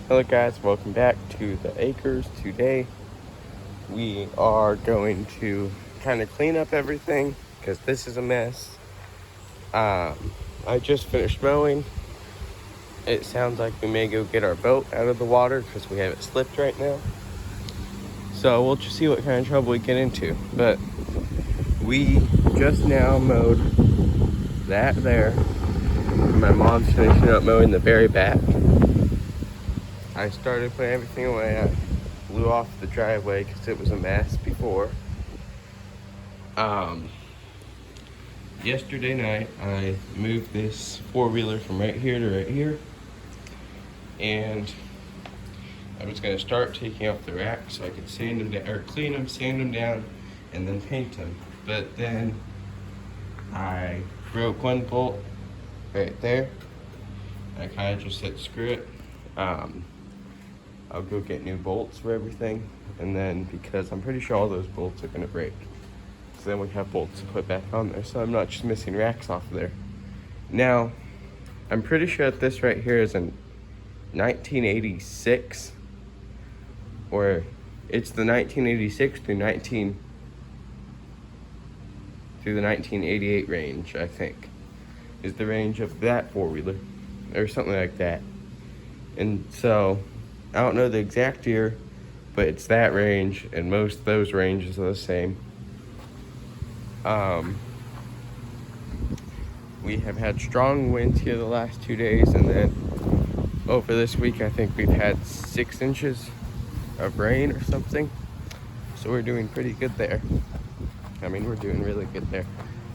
Hello guys, welcome back to the acres. Today we are going to kind of clean up everything because this is a mess. I just finished mowing. It sounds like we may go get our boat out of the water because we have it slipped right now. So we'll just see what kind of trouble we get into. But we just now mowed that there. My mom's finishing up mowing the very back. I started putting everything away. I blew off the driveway because it was a mess before. Yesterday night, I moved this four-wheeler from right here to right here. And I was going to start taking off the rack so I could sand them down, or clean them, sand them down, and then paint them. But then I broke one bolt right there. I kind of just said, screw it. I'll go get new bolts for everything. And then, because I'm pretty sure all those bolts are going to break. So then we have bolts to put back on there. So I'm not just missing racks off of there. Now, I'm pretty sure that this right here is a 1986. Or it's the 1986 through the 1988 range, I think. Is the range of that four-wheeler. Or something like that. And so, I don't know the exact year, but it's that range, and most of those ranges are the same. We have had strong winds here the last 2 days, and then over this week, I think we've had 6 inches of rain or something. So we're doing pretty good there. I mean, we're doing really good there.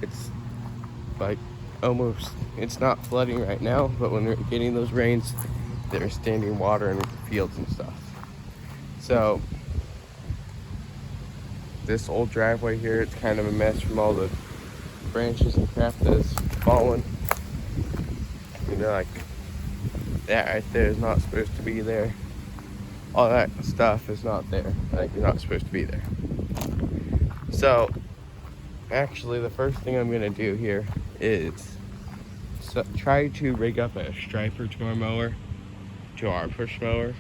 It's like almost, it's not flooding right now, but when we're getting those rains, there's standing water in the fields and stuff. So this old driveway here, it's kind of a mess from all the branches and crap that's fallen. You know, like that right there is not supposed to be there. All that stuff is not there. Like, you're not supposed to be there. So actually, the first thing I'm gonna do here is try to rig up a striper to our mower, to our push mower,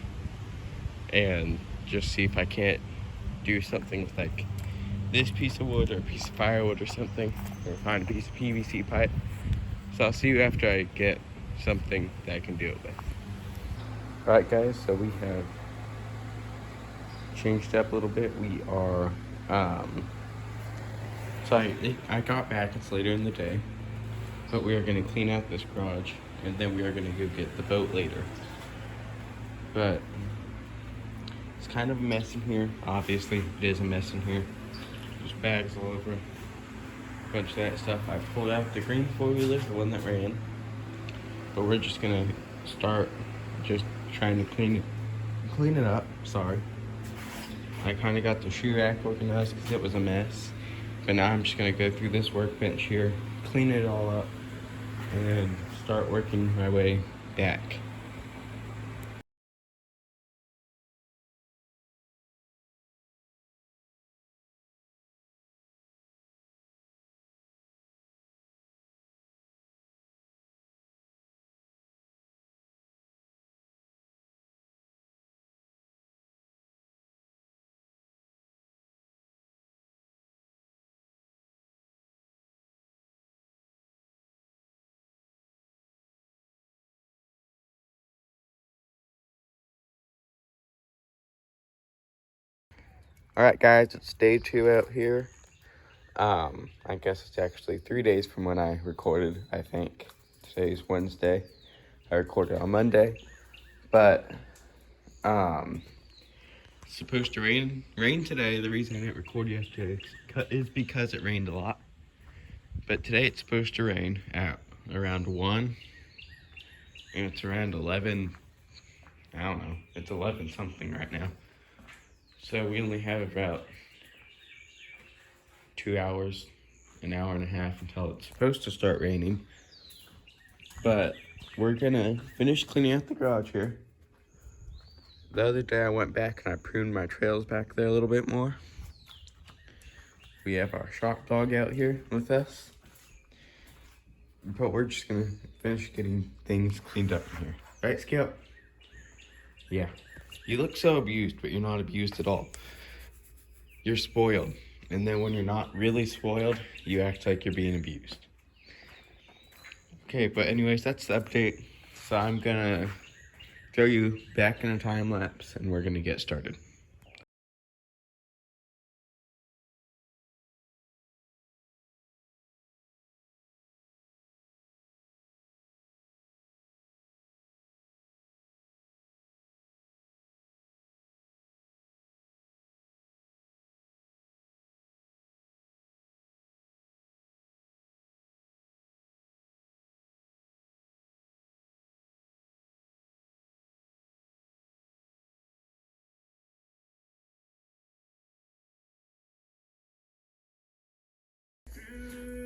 and just see if I can't do something with like this piece of wood or a piece of firewood or something, or find a piece of PVC pipe. So I'll see you after I get something that I can do it with. Alright guys, so we have changed up a little bit. We are, so I got back, it's later in the day, but we are going to clean out this garage, and then we are going to go get the boat later. But it's kind of a mess in here. Obviously, it is a mess in here. There's bags all over, a bunch of that stuff. I pulled out the green four-wheeler, the one that ran, but we're just gonna start just trying to clean it up. Sorry. I kind of got the shoe rack organized because it was a mess, but now I'm just gonna go through this workbench here, clean it all up, and start working my way back. Alright guys, it's day 2 out here. I guess it's actually 3 days from when I recorded, I think. Today's Wednesday. I recorded on Monday. But, it's supposed to rain today. The reason I didn't record yesterday is because it rained a lot. But today it's supposed to rain at around 1. And it's around 11. I don't know. It's 11 something right now. So we only have about 2 hours, an hour and a half until it's supposed to start raining. But we're gonna finish cleaning out the garage here. The other day I went back and I pruned my trails back there a little bit more. We have our shock dog out here with us. But we're just gonna finish getting things cleaned up in here. Right, Skip? Yeah. You look so abused, but you're not abused at all. You're spoiled. And then when you're not really spoiled, you act like you're being abused. Okay, but anyways, that's the update. So I'm gonna throw you back in a time lapse and we're gonna get started.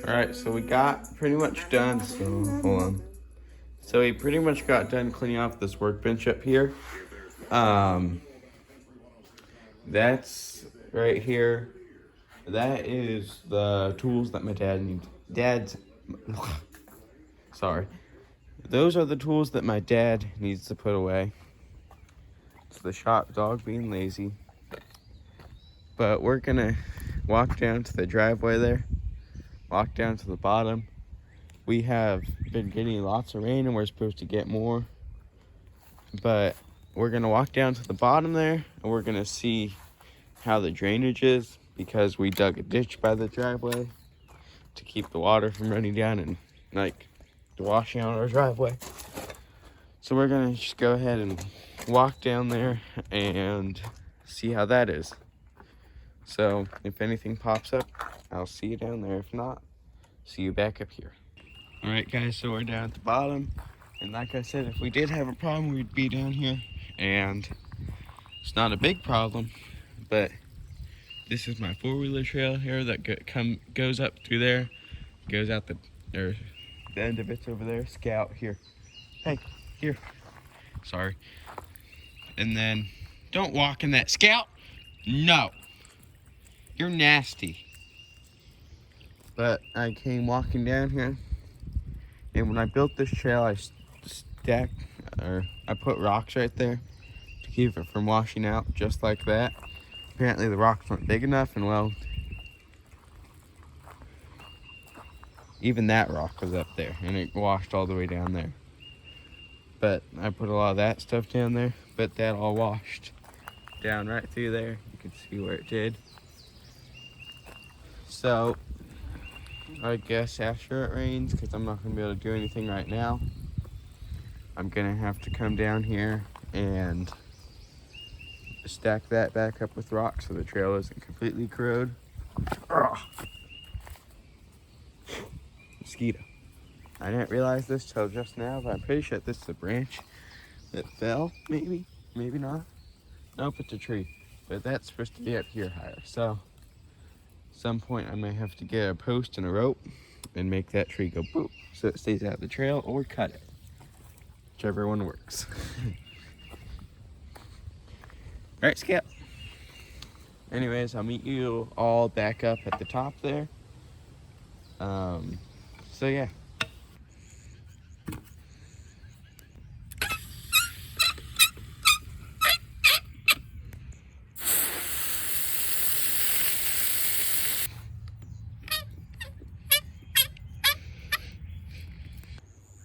Alright, so we got pretty much done, so hold on. So we pretty much got done cleaning off this workbench up here. That's right here. That is the tools that my dad needs. Sorry. Those are the tools that my dad needs to put away. It's the shop dog being lazy. But we're gonna walk down to the driveway there. Walk down to the bottom. We have been getting lots of rain and we're supposed to get more. But we're gonna walk down to the bottom there and we're gonna see how the drainage is, because we dug a ditch by the driveway to keep the water from running down and like the washing out our driveway. So we're gonna just go ahead and walk down there and see how that is. So if anything pops up, I'll see you down there. If not, see you back up here. All right, guys, so we're down at the bottom. And like I said, if we did have a problem, we'd be down here. And it's not a big problem, but this is my four-wheeler trail here that goes up through there, goes out the end of it's over there. Scout here. Hey, here. Sorry. And then, don't walk in that. Scout! No. You're nasty. But I came walking down here, and when I built this trail, I put rocks right there to keep it from washing out, just like that. Apparently the rocks weren't big enough, and well, even that rock was up there, and it washed all the way down there. But I put a lot of that stuff down there, but that all washed down right through there. You can see where it did. So I guess after it rains, because I'm not going to be able to do anything right now, I'm going to have to come down here and stack that back up with rocks so the trail isn't completely corroded. Mosquito. I didn't realize this till just now, but I'm pretty sure this is a branch that fell, maybe not. Nope, it's a tree, but that's supposed to be up here higher. So at some point I may have to get a post and a rope and make that tree go boop so it stays out of the trail, or cut it, whichever one works. All right, Skip. Anyways, I'll meet you all back up at the top there. So yeah.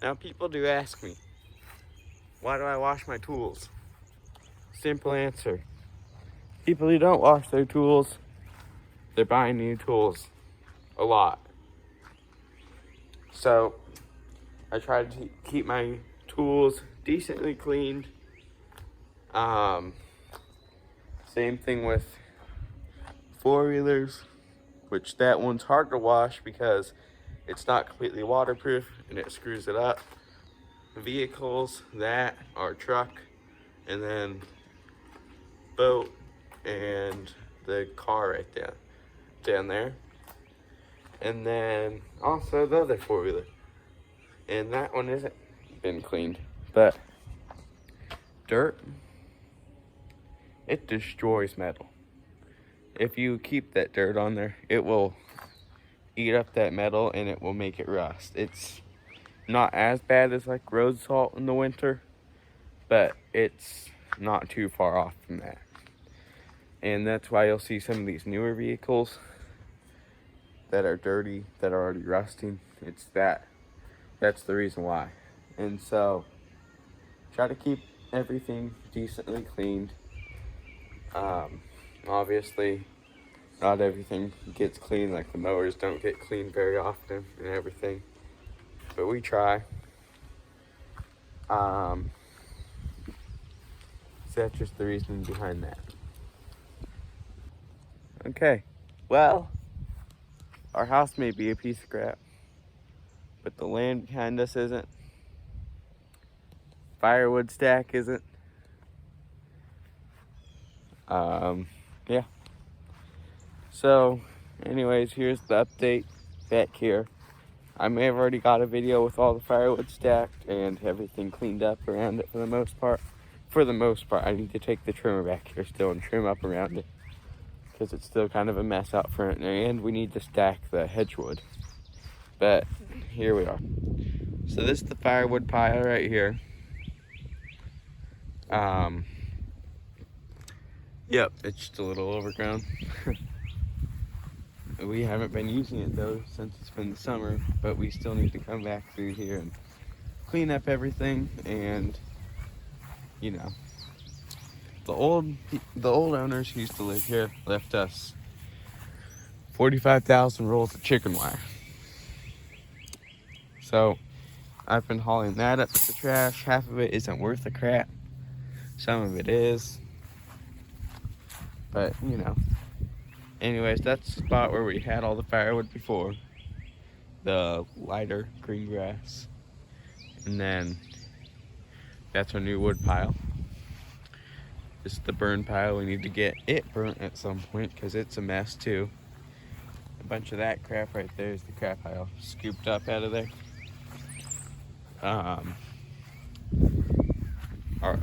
Now people do ask me, why do I wash my tools? Simple answer. People who don't wash their tools, they're buying new tools a lot. So I try to keep my tools decently cleaned. Same thing with four-wheelers, which that one's hard to wash because it's not completely waterproof and it screws it up. Vehicles, that, our truck, and then boat and the car right down there. And then also the other four-wheeler. And that one isn't been cleaned. But dirt, it destroys metal. If you keep that dirt on there, it will eat up that metal and it will make it rust. It's not as bad as like road salt in the winter, but it's not too far off from that. And that's why you'll see some of these newer vehicles that are dirty, that are already rusting. It's that's the reason why. And so try to keep everything decently cleaned. Obviously not everything gets clean, like the mowers don't get cleaned very often and everything, but we try. So that's just the reason behind that. Okay, well, our house may be a piece of crap, but the land behind us isn't. Firewood stack isn't. Yeah. So, anyways, here's the update back here. I may have already got a video with all the firewood stacked and everything cleaned up around it for the most part. For the most part, I need to take the trimmer back here still and trim up around it, because it's still kind of a mess out front, and we need to stack the hedgewood. But here we are. So this is the firewood pile right here. Yep, it's just a little overgrown. We haven't been using it though since it's been the summer, but we still need to come back through here and clean up everything. And you know, the old owners who used to live here left us 45,000 rolls of chicken wire. So I've been hauling that up to the trash. Half of it isn't worth a crap. Some of it is. But, you know. Anyways, that's the spot where we had all the firewood before. The lighter green grass. And then that's our new wood pile. This is the burn pile. We need to get it burnt at some point because it's a mess too. A bunch of that crap right there is the crap pile scooped up out of there. Our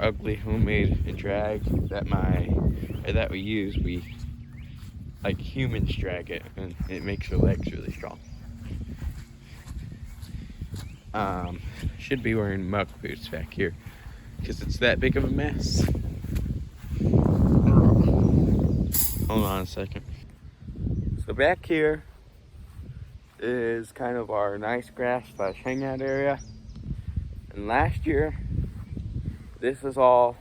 ugly homemade drag that we use, we like humans drag it, and it makes your legs really strong. Should be wearing muck boots back here because it's that big of a mess. Hold on a second. So back here is kind of our nice grass / hangout area. And last year, this is all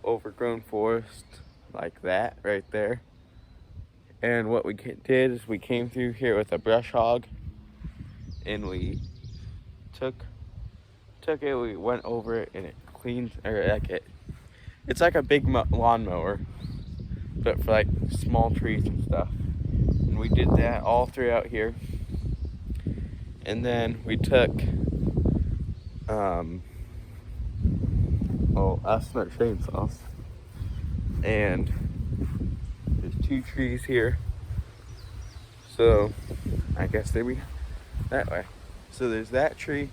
overgrown forest like that right there. And what we did is we came through here with a brush hog and we took it, we went over it, and it cleaned, or like it's like a big lawnmower, but for like small trees and stuff. And we did that all throughout here. And then we took us and our chainsaws, and there's 2 trees here, so I guess they be that way. So there's that tree,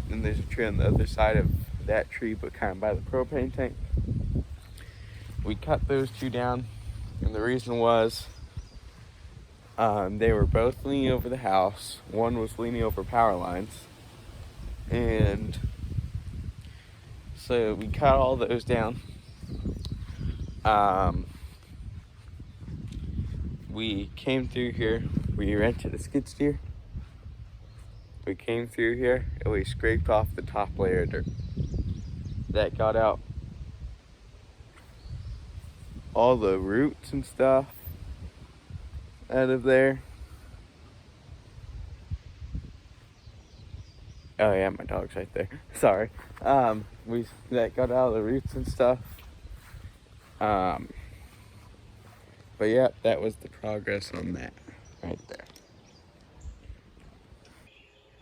and there's a tree on the other side of that tree, but kind of by the propane tank. We cut those 2 down, and the reason was they were both leaning over the house. One was leaning over power lines, and so we cut all those down. We came through here. We rented a skid steer. We came through here and we scraped off the top layer of dirt. That got out all the roots and stuff out of there. Oh yeah, my dog's right there. Sorry. That got out of the roots and stuff. But yeah, that was the progress on that right there.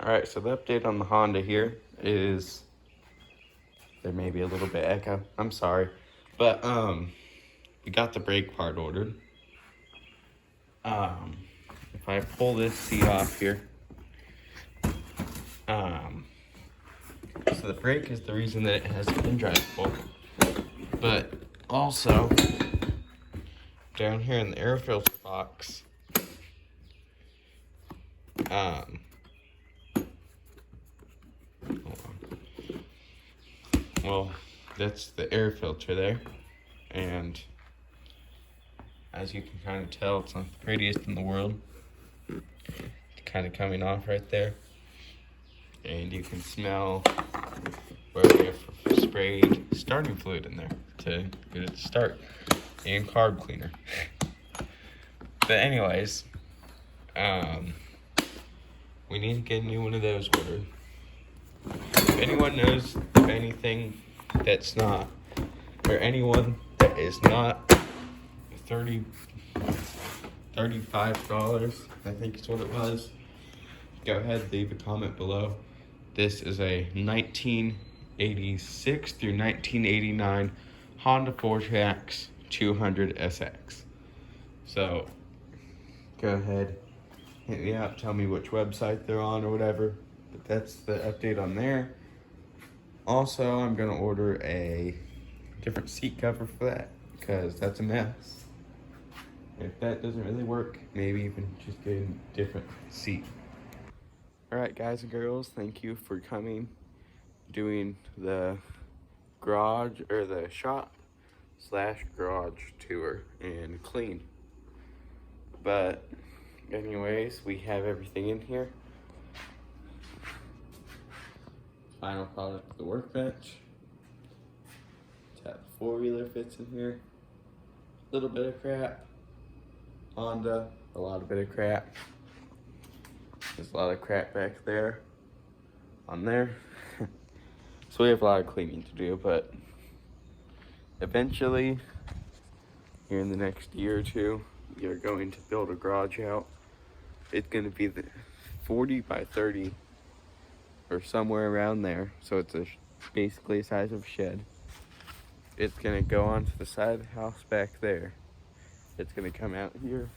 Alright, so the update on the Honda here is, there may be a little bit echo, I'm sorry. But we got the brake part ordered. If I pull this seat off here, so the brake is the reason that it has been drivable, but also down here in the air filter box, well, that's the air filter there. And as you can kind of tell, it's not the prettiest in the world. It's kind of coming off right there. And you can smell where we have sprayed starting fluid in there to get it to start. And carb cleaner. But anyways, we need to get a new one of those ordered. If anyone knows of anything that's not, or anyone that is not $35, I think is what it was, go ahead, leave a comment below. This is a 1986 through 1989 Honda 4Trax 200 SX. So go ahead, hit me up, tell me which website they're on or whatever. But that's the update on there. Also, I'm gonna order a different seat cover for that because that's a mess. If that doesn't really work, maybe even just get a different seat. Alright guys and girls, thank you for coming, doing the garage or the shop / garage tour and clean. But anyways, we have everything in here. Final product of the workbench. That 4-wheeler fits in here. A little bit of crap. Honda, a lot of bit of crap. There's a lot of crap back there. On there. So we have a lot of cleaning to do, but eventually, here in the next year or two, we are going to build a garage out. It's going to be the 40 by 30 or somewhere around there. So it's basically the size of a shed. It's going to go onto the side of the house back there. It's going to come out here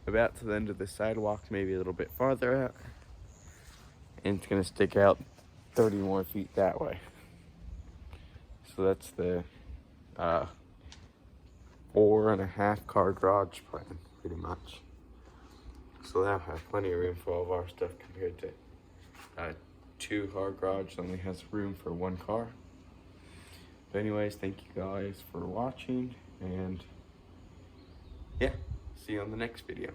about to the end of the sidewalk, maybe a little bit farther out. And it's going to stick out 30 more feet that way. So that's the 4.5 car garage plan, pretty much. So that'll have plenty of room for all of our stuff compared to 2-car garage only has room for 1 car. But anyways, thank you guys for watching, and yeah, see you on the next video.